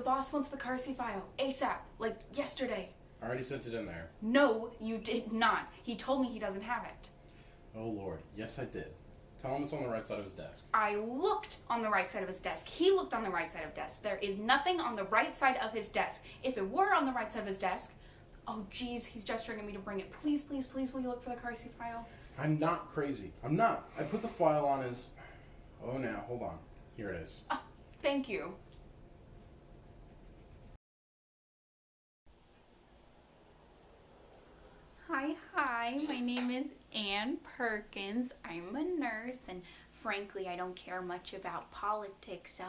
the boss wants the car seat file. ASAP. Like, yesterday. I already sent it in there. No, you did not. He told me he doesn't have it. Oh, Lord. Yes, I did. Tell him it's on the right side of his desk. I looked on the right side of his desk. He looked on the right side of his desk. There is nothing on the right side of his desk. If it were on the right side of his desk... Oh, geez, he's gesturing at me to bring it. Please, please, please, will you look for the car seat file? I'm not crazy. I'm not. I put the file on his... Oh, now, hold on. Here it is. Thank you. Hi, my name is Ann Perkins. I'm a nurse, and frankly, I don't care much about politics,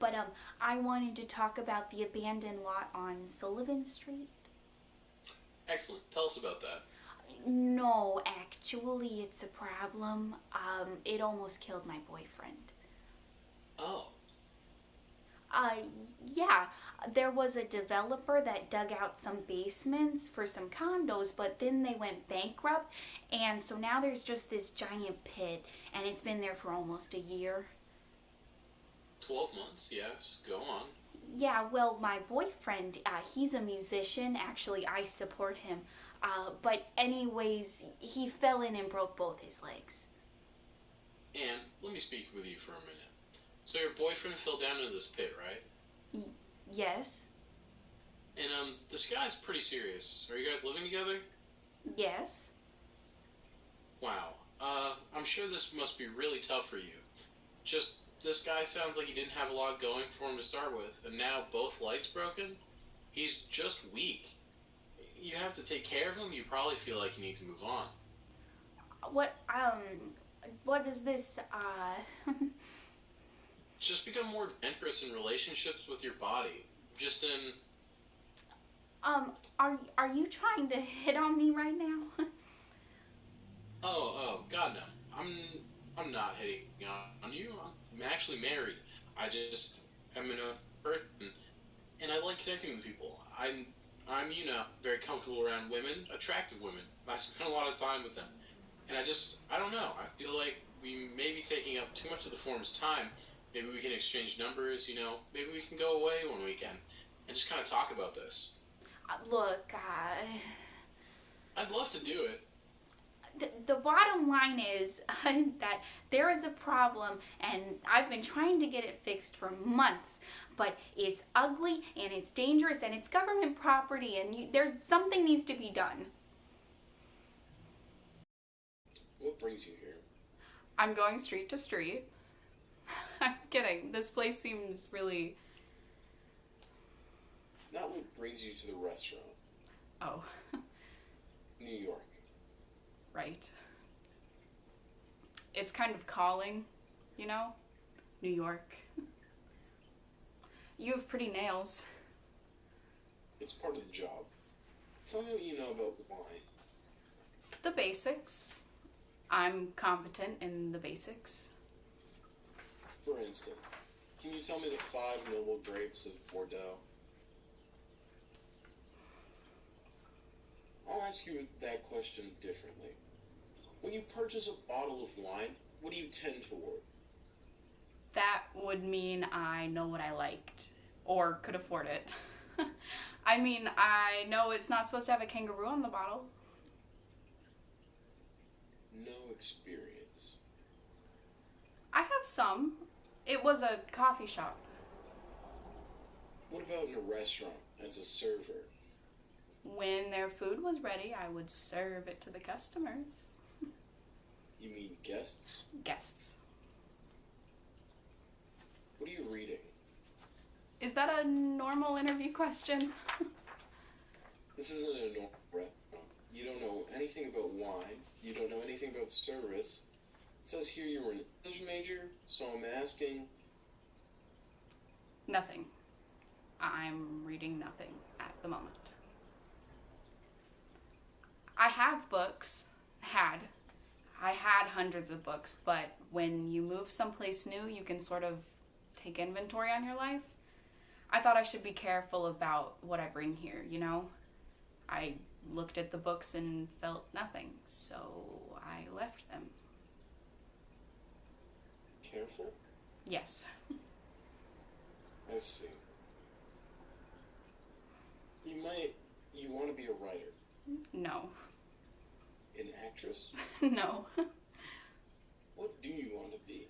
but I wanted to talk about the abandoned lot on Sullivan Street. Excellent. Tell us about that. No, actually, it's a problem. It almost killed my boyfriend. Oh. Yeah, there was a developer that dug out some basements for some condos, but then they went bankrupt, and so now there's just this giant pit, and it's been there for almost a year. 12 months, yes. Go on. Yeah, well, my boyfriend, he's a musician. Actually, I support him. But anyways, he fell in and broke both his legs. Anne, let me speak with you for a minute. So your boyfriend fell down into this pit, right? Yes. And, this guy's pretty serious. Are you guys living together? Yes. Wow. I'm sure this must be really tough for you. Just, this guy sounds like he didn't have a lot going for him to start with, and now both legs broken? He's just weak. You have to take care of him. You probably feel like you need to move on. What is this, Just become more adventurous in relationships with your body. Just in... Are you trying to hit on me right now? Oh, God no. I'm not hitting on you. I'm actually married. I just am in a person, and I like connecting with people. I'm very comfortable around women, attractive women. I spend a lot of time with them. And I don't know. I feel like we may be taking up too much of the forum's time. Maybe we can exchange numbers, maybe we can go away one weekend and just kind of talk about this. Look, I'd love to do it. the bottom line is that there is a problem, and I've been trying to get it fixed for months, but it's ugly and it's dangerous and it's government property, and there's something needs to be done. What brings you here? I'm going street to street. I'm kidding. This place seems really... Not what brings you to the restaurant. Oh. New York. Right. It's kind of calling, New York. You have pretty nails. It's part of the job. Tell me what you know about wine. The basics. I'm competent in the basics. For instance, can you tell me the 5 noble grapes of Bordeaux? I'll ask you that question differently. When you purchase a bottle of wine, what do you tend toward? That would mean I know what I liked, or could afford it. I mean, I know it's not supposed to have a kangaroo on the bottle. No experience. I have some. It was a coffee shop. What about in a restaurant as a server? When their food was ready, I would serve it to the customers. You mean guests? Guests. What are you reading? Is that a normal interview question? This isn't a normal restaurant. You don't know anything about wine. You don't know anything about service. It says here you were an English major, so I'm asking... Nothing. I'm reading nothing at the moment. I have books. I had hundreds of books, but when you move someplace new, you can sort of take inventory on your life. I thought I should be careful about what I bring here, I looked at the books and felt nothing, so I left them. Careful? Yes. I see. want to be a writer? No. An actress? No. What do you want to be?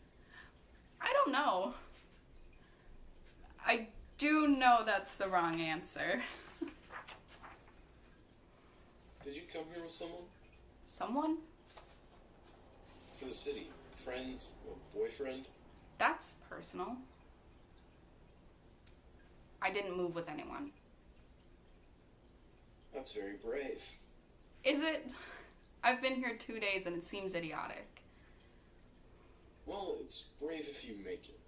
I don't know. I do know that's the wrong answer. Did you come here with someone? Someone? To the city? Friends? A boyfriend? That's personal. I didn't move with anyone. That's very brave. Is it? I've been here 2 days and it seems idiotic. Well, it's brave if you make it.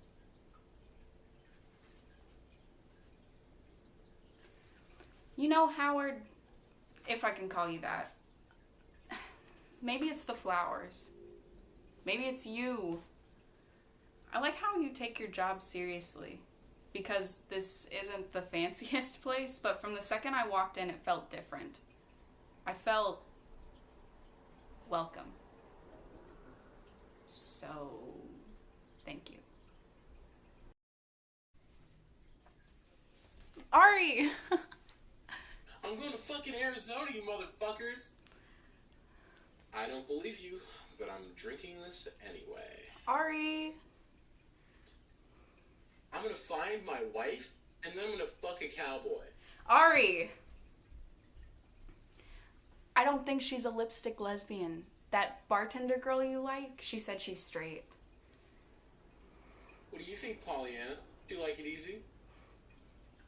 You know, Howard, if I can call you that, maybe it's the flowers. Maybe it's you. I like how you take your job seriously. Because this isn't the fanciest place, but from the second I walked in, it felt different. I felt welcome. So, thank you. Ari! I'm going to fucking Arizona, you motherfuckers! I don't believe you, but I'm drinking this anyway. Ari! I'm gonna find my wife, and then I'm gonna fuck a cowboy. Ari! I don't think she's a lipstick lesbian. That bartender girl you like, she said she's straight. What do you think, Pollyanna? Do you like it easy?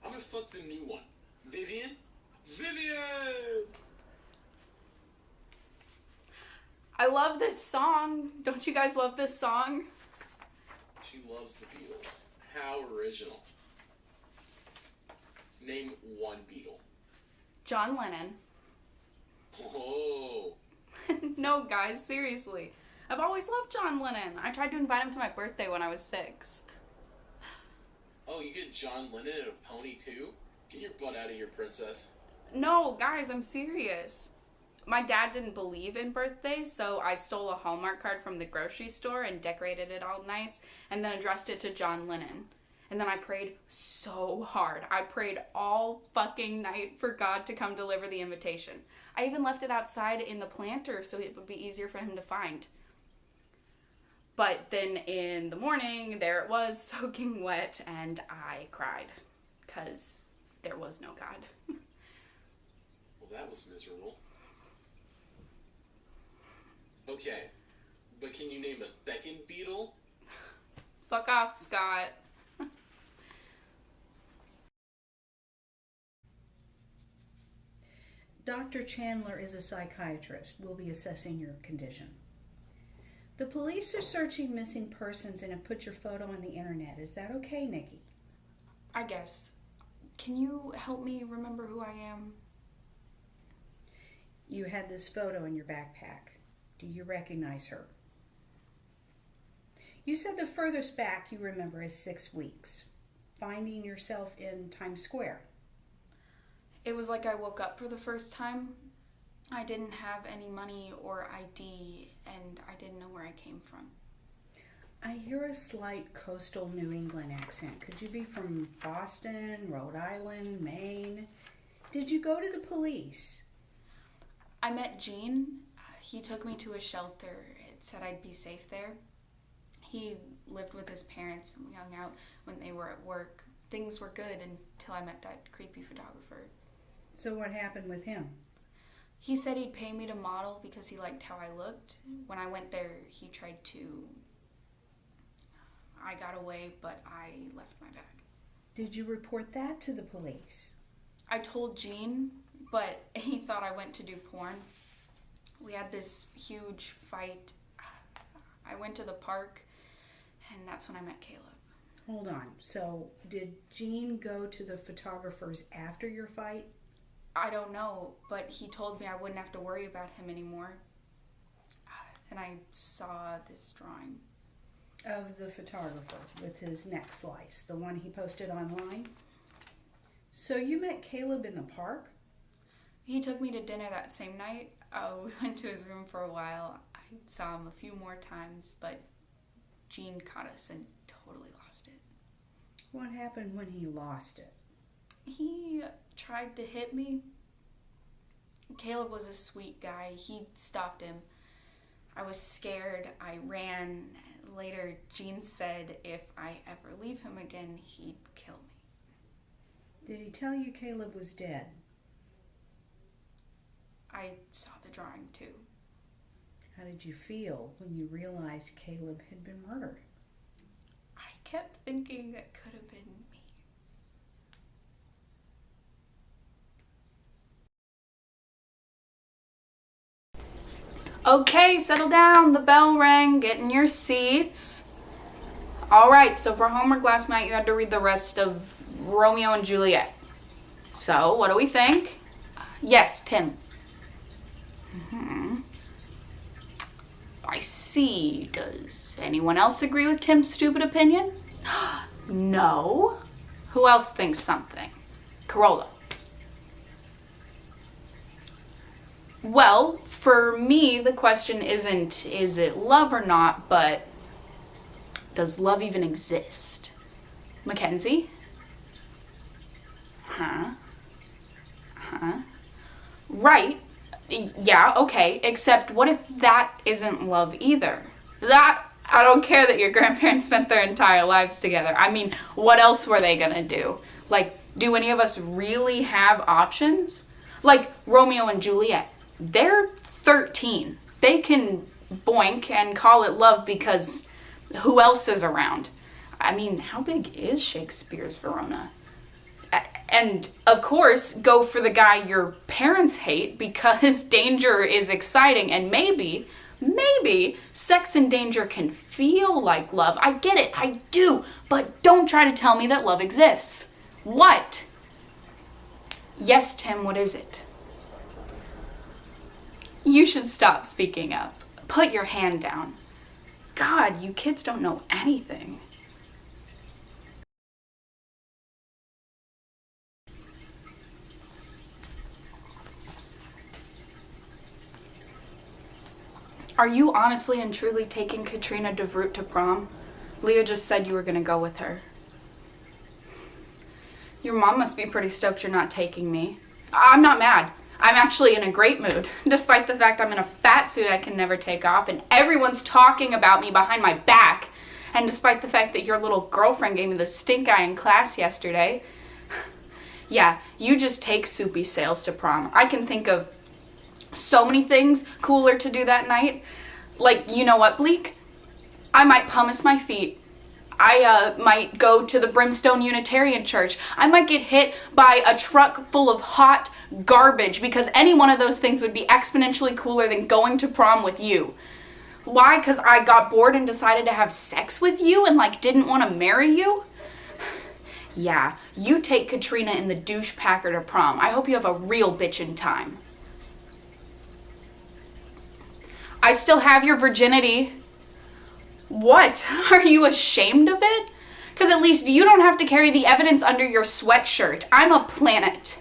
I'm gonna fuck the new one. Vivian? Vivian! I love this song. Don't you guys love this song? She loves the Beatles. How original. Name one Beatle. John Lennon. Oh. No, guys, seriously. I've always loved John Lennon. I tried to invite him to my birthday when I was 6. Oh, you get John Lennon in a pony too? Get your butt out of here, princess. No, guys, I'm serious. My dad didn't believe in birthdays, so I stole a Hallmark card from the grocery store and decorated it all nice, and then addressed it to John Lennon. And then I prayed so hard. I prayed all fucking night for God to come deliver the invitation. I even left it outside in the planter so it would be easier for him to find. But then in the morning, there it was, soaking wet, and I cried. Because there was no God. Well, that was miserable. Okay, but can you name a second Beatle? Fuck off, Scott. Dr. Chandler is a psychiatrist. We'll be assessing your condition. The police are searching missing persons and have put your photo on the internet. Is that okay, Nikki? I guess. Can you help me remember who I am? You had this photo in your backpack. Do you recognize her? You said the furthest back you remember is 6 weeks, finding yourself in Times Square. It was like I woke up for the first time. I didn't have any money or ID, and I didn't know where I came from. I hear a slight coastal New England accent. Could you be from Boston, Rhode Island, Maine? Did you go to the police? I met Gene. He took me to a shelter. It said I'd be safe there. He lived with his parents, and we hung out when they were at work. Things were good until I met that creepy photographer. So what happened with him? He said he'd pay me to model because he liked how I looked. When I went there, he tried to... I got away, but I left my bag. Did you report that to the police? I told Gene, but he thought I went to do porn. We had this huge fight. I went to the park, and that's when I met Caleb. Hold on. So did Gene go to the photographers after your fight? I don't know, but he told me I wouldn't have to worry about him anymore. And I saw this drawing. Of the photographer with his neck slice, the one he posted online? So you met Caleb in the park? He took me to dinner that same night. We went to his room for a while. I saw him a few more times, but Gene caught us and totally lost it. What happened when he lost it? He tried to hit me. Caleb was a sweet guy. He stopped him. I was scared. I ran. Later, Gene said if I ever leave him again, he'd kill me. Did he tell you Caleb was dead? I saw the drawing too. How did you feel when you realized Caleb had been murdered? I kept thinking that could have been me. Okay, settle down. The bell rang. Get in your seats. All right, so for homework last night, you had to read the rest of Romeo and Juliet. So, what do we think? Yes, Tim. I see. Does anyone else agree with Tim's stupid opinion? No. Who else thinks something? Corolla. Well, for me, the question isn't, is it love or not, but does love even exist? Mackenzie? Right. Yeah, okay, except what if that isn't love either? I don't care that your grandparents spent their entire lives together. I mean, what else were they gonna do? Like, do any of us really have options? Like Romeo and Juliet. They're 13. They can boink and call it love because who else is around? I mean, how big is Shakespeare's Verona? And of course, go for the guy your parents hate because danger is exciting, and maybe sex and danger can feel like love. I get it, I do, but don't try to tell me that love exists. What? Yes, Tim, what is it? You should stop speaking up. Put your hand down. God, you kids don't know anything. Are you honestly and truly taking Katrina DeVroot to prom? Leah just said you were gonna go with her. Your mom must be pretty stoked you're not taking me. I'm not mad. I'm actually in a great mood, despite the fact I'm in a fat suit I can never take off and everyone's talking about me behind my back, and despite the fact that your little girlfriend gave me the stink eye in class yesterday. Yeah, you just take soupy sales to prom. I can think of so many things cooler to do that night. Like, you know what, Bleak? I might pumice my feet. I might go to the Brimstone Unitarian Church. I might get hit by a truck full of hot garbage, because any one of those things would be exponentially cooler than going to prom with you. Why? Because I got bored and decided to have sex with you and like didn't want to marry you? Yeah, you take Katrina in the douche packer to prom. I hope you have a real bitchin' time. I still have your virginity. What? Are you ashamed of it? Because at least you don't have to carry the evidence under your sweatshirt. I'm a planet.